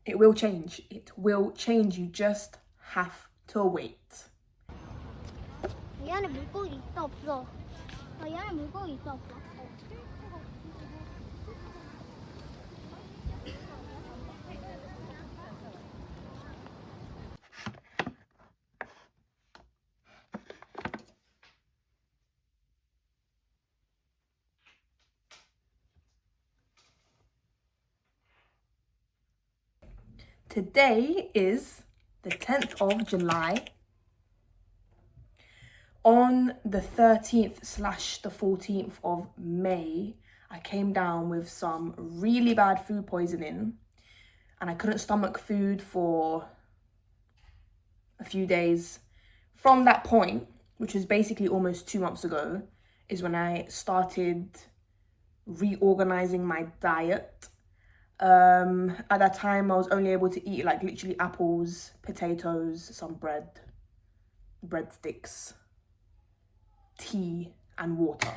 It will change. It will change. You just have to wait. 이 안에 물고기 있어 없어? 이 안에 물고기 있어 없어? Today is the 10th of July. On the 13th / the 14th of May, I came down with some really bad food poisoning and I couldn't stomach food for a few days. From that point, which was basically almost 2 months ago, is when I started reorganizing my diet. At that time, I was only able to eat like literally apples, potatoes, some bread, breadsticks, tea, and water.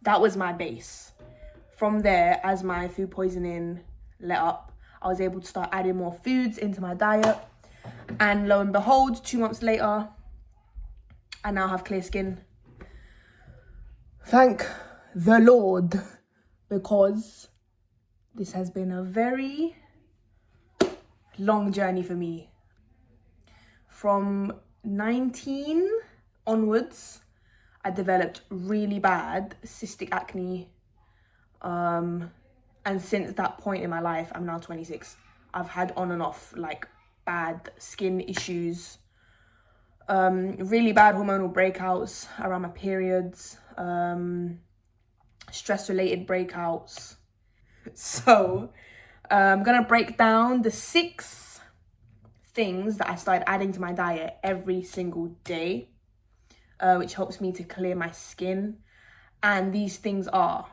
That was my base. From there, as my food poisoning let up, I was able to start adding more foods into my diet. And lo and behold, 2 months later, I now have clear skin. Thank the Lord, because this has been a very long journey for me. From 19 onwards, I developed really bad cystic acne. And since that point in my life, I'm now 26. I've had on and off like bad skin issues, really bad hormonal breakouts around my periods, stress-related breakouts. So I'm gonna break down the 6 things that I started adding to my diet every single day, which helps me to clear my skin. And these things are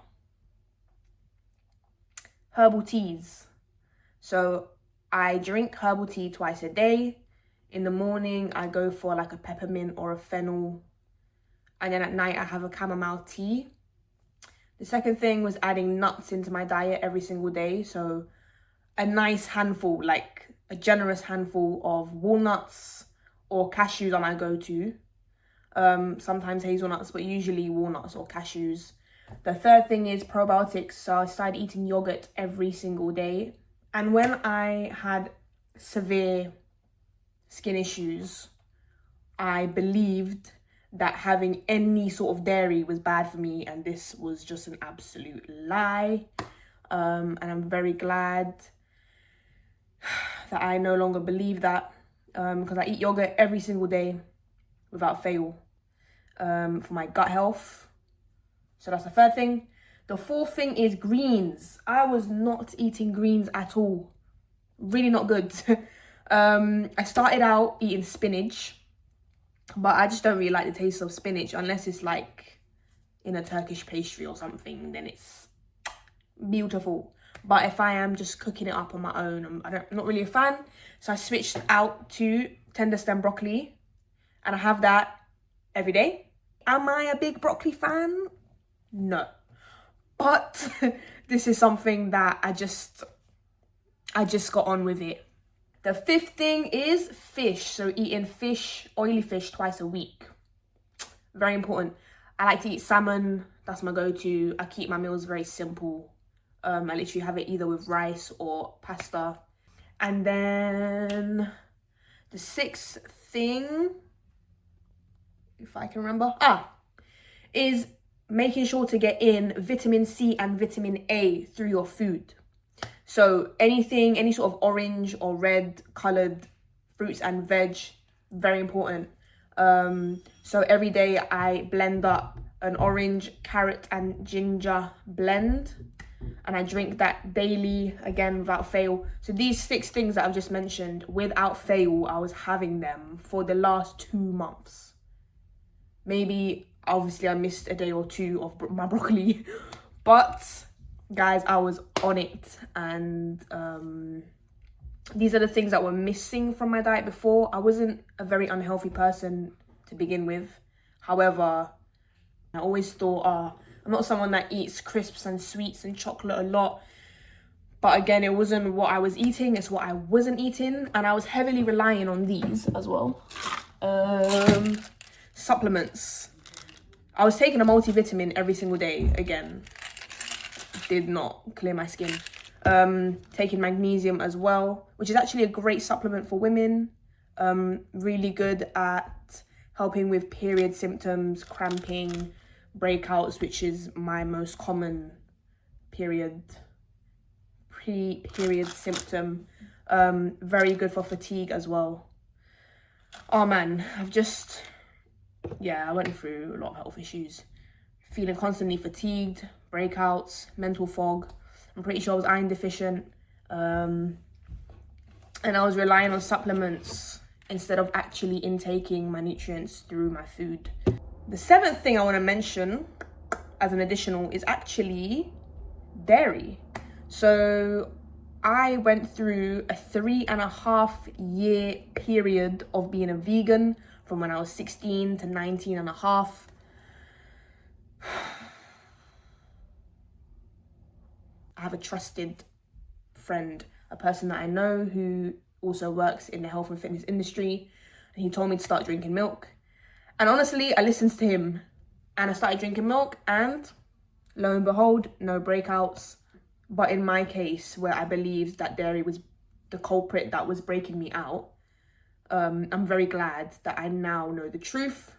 herbal teas. So I drink herbal tea twice a day. In the morning, I go for like a peppermint or a fennel. And then at night, I have a chamomile tea. The second thing was adding nuts into my diet every single day. So a nice handful, like a generous handful of walnuts or cashews are my go-to. Sometimes hazelnuts, but usually walnuts or cashews. The third thing is probiotics. So I started eating yogurt every single day. And when I had severe skin issues, I believed that having any sort of dairy was bad for me, and this was just an absolute lie. And I'm very glad that I no longer believe that, because I eat yogurt every single day without fail, for my gut health. So that's the third thing. The fourth thing is greens. I was not eating greens at all. Really not good. I started out eating spinach, but I just don't really like the taste of spinach unless it's like in a Turkish pastry or something, then it's beautiful. But if I am just cooking it up on my own, I'm not really a fan. So I switched out to tender stem broccoli, and I have that every day. Am I a big broccoli fan? No. But this is something that I just got on with it. The fifth thing is fish. So eating fish, oily fish, twice a week. Very important. I like to eat salmon. That's my go-to. I keep my meals very simple. I literally have it either with rice or pasta. And then the sixth thing, if I can remember, is making sure to get in vitamin C and vitamin A through your food. So anything, any sort of orange or red colored fruits and veg, very important. So every day I blend up an orange, carrot and ginger blend, and I drink that daily, again, without fail. So these 6 things that I've just mentioned, without fail, I was having them for the last 2 months. Maybe, obviously, I missed a day or 2 of my broccoli, but guys, I was on it. And these are the things that were missing from my diet before. I wasn't a very unhealthy person to begin with. However, I always thought, I'm not someone that eats crisps and sweets and chocolate a lot, But again, it wasn't what I was eating, it's what I wasn't eating. And I was heavily relying on these as well. Supplements. I was taking a multivitamin every single day. Again, did not clear my skin. Taking magnesium as well, which is actually a great supplement for women. Really good at helping with period symptoms, cramping, breakouts, which is my most common pre-period symptom. Very good for fatigue as well. Oh man, I went through a lot of health issues. Feeling constantly fatigued, breakouts, mental fog. I'm pretty sure I was iron deficient. And I was relying on supplements instead of actually intaking my nutrients through my food. The 7th thing I want to mention as an additional is actually dairy. So I went through a 3.5-year period of being a vegan from when I was 16 to 19 and a half. I have a trusted friend, a person that I know who also works in the health and fitness industry, and he told me to start drinking milk. And honestly, I listened to him and I started drinking milk, and lo and behold, no breakouts. But in my case, where I believed that dairy was the culprit that was breaking me out, I'm very glad that I now know the truth,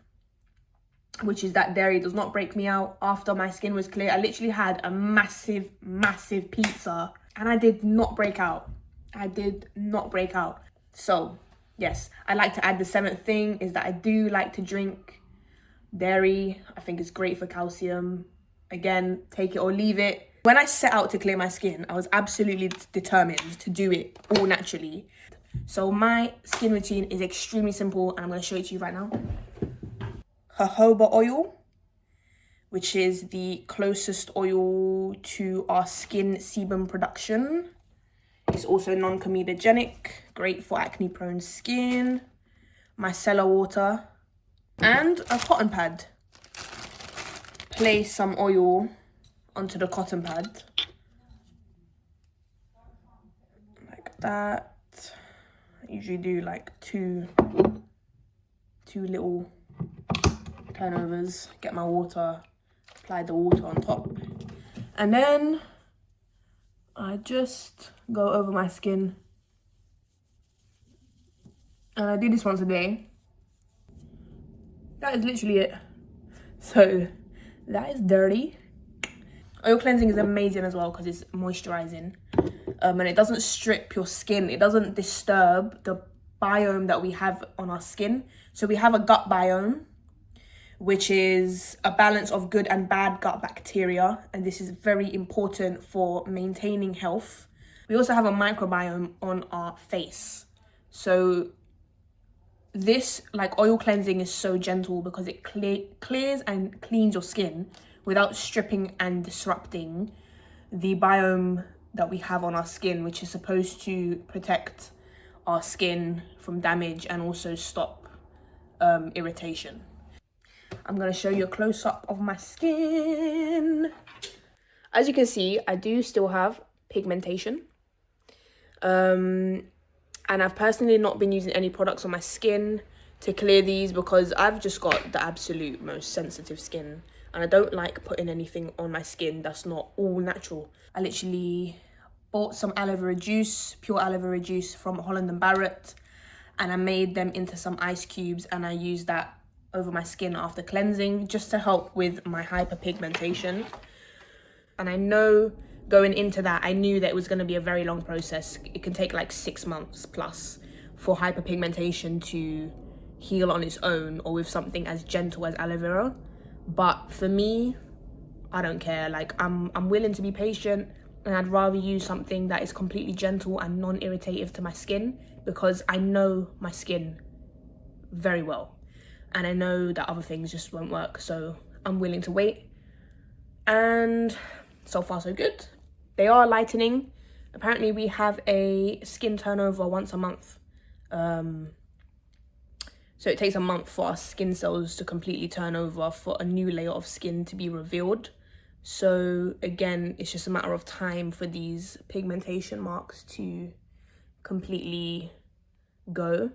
which is that dairy does not break me out. After my skin was clear, I literally had a massive pizza and I did not break out. So yes, I like to add the 7th thing is that I do like to drink dairy. I think it's great for calcium. Again, take it or leave it. When I set out to clear my skin, I was absolutely determined to do it all naturally. So my skin routine is extremely simple, and I'm going to show it to you right now. Jojoba oil, which is the closest oil to our skin sebum production. It's also non-comedogenic, great for acne-prone skin. Micellar water and a cotton pad. Place some oil onto the cotton pad like that. I usually do like two little turnovers. Get my water, apply the water on top, and then I just go over my skin, and I do this once a day. That is literally it. So that is dirty. Oil cleansing is amazing as well because it's moisturizing, and it doesn't strip your skin. It doesn't disturb the biome that we have on our skin. So we have a gut biome, which is a balance of good and bad gut bacteria, and this is very important for maintaining health. We also have a microbiome on our face. So this, like, oil cleansing is so gentle because it clears and cleans your skin without stripping and disrupting the biome that we have on our skin, which is supposed to protect our skin from damage and also stop irritation. I'm going to show you a close-up of my skin. As you can see, I do still have pigmentation. And I've personally not been using any products on my skin to clear these because I've just got the absolute most sensitive skin. And I don't like putting anything on my skin that's not all natural. I literally bought some aloe vera juice, pure aloe vera juice from Holland & Barrett. And I made them into some ice cubes and I used that over my skin after cleansing just to help with my hyperpigmentation. And I know going into that, I knew that it was going to be a very long process. It can take like 6 months plus for hyperpigmentation to heal on its own or with something as gentle as aloe vera. But for me, I don't care. Like, I'm willing to be patient, and I'd rather use something that is completely gentle and non-irritative to my skin because I know my skin very well. And I know that other things just won't work, so I'm willing to wait. And so far, so good. They are lightening. Apparently, we have a skin turnover once a month. So it takes a month for our skin cells to completely turn over for a new layer of skin to be revealed. So again, it's just a matter of time for these pigmentation marks to completely go.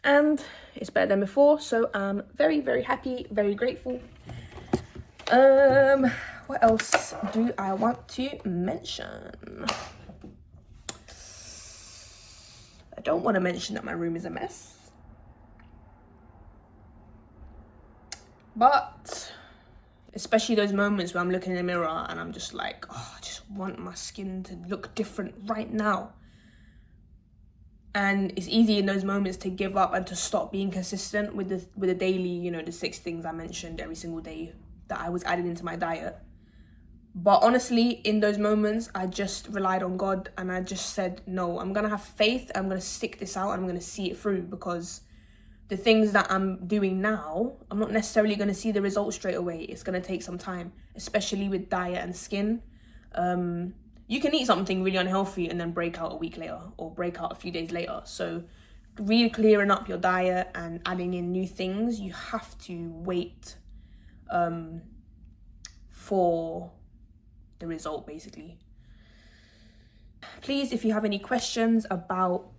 And it's better than before, so I'm very, very happy, very grateful. What else do I want to mention? I don't want to mention that my room is a mess, but especially those moments where I'm looking in the mirror and I'm just like, oh, I just want my skin to look different right now. And it's easy in those moments to give up and to stop being consistent with the daily, you know, the 6 things I mentioned every single day that I was adding into my diet. But honestly, in those moments, I just relied on God and I just said, no, I'm going to have faith. I'm going to stick this out and I'm going to see it through, because the things that I'm doing now, I'm not necessarily going to see the results straight away. It's going to take some time, especially with diet and skin. You can eat something really unhealthy and then break out a week later or break out a few days later. So really clearing up your diet and adding in new things, you have to wait for the result, basically. Please, if you have any questions about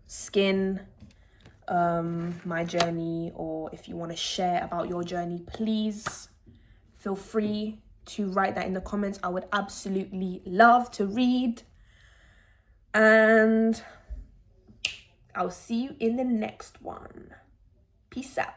skin, my journey, or if you want to share about your journey, please feel free to write that in the comments. I would absolutely love to read. And I'll see you in the next one. Peace out.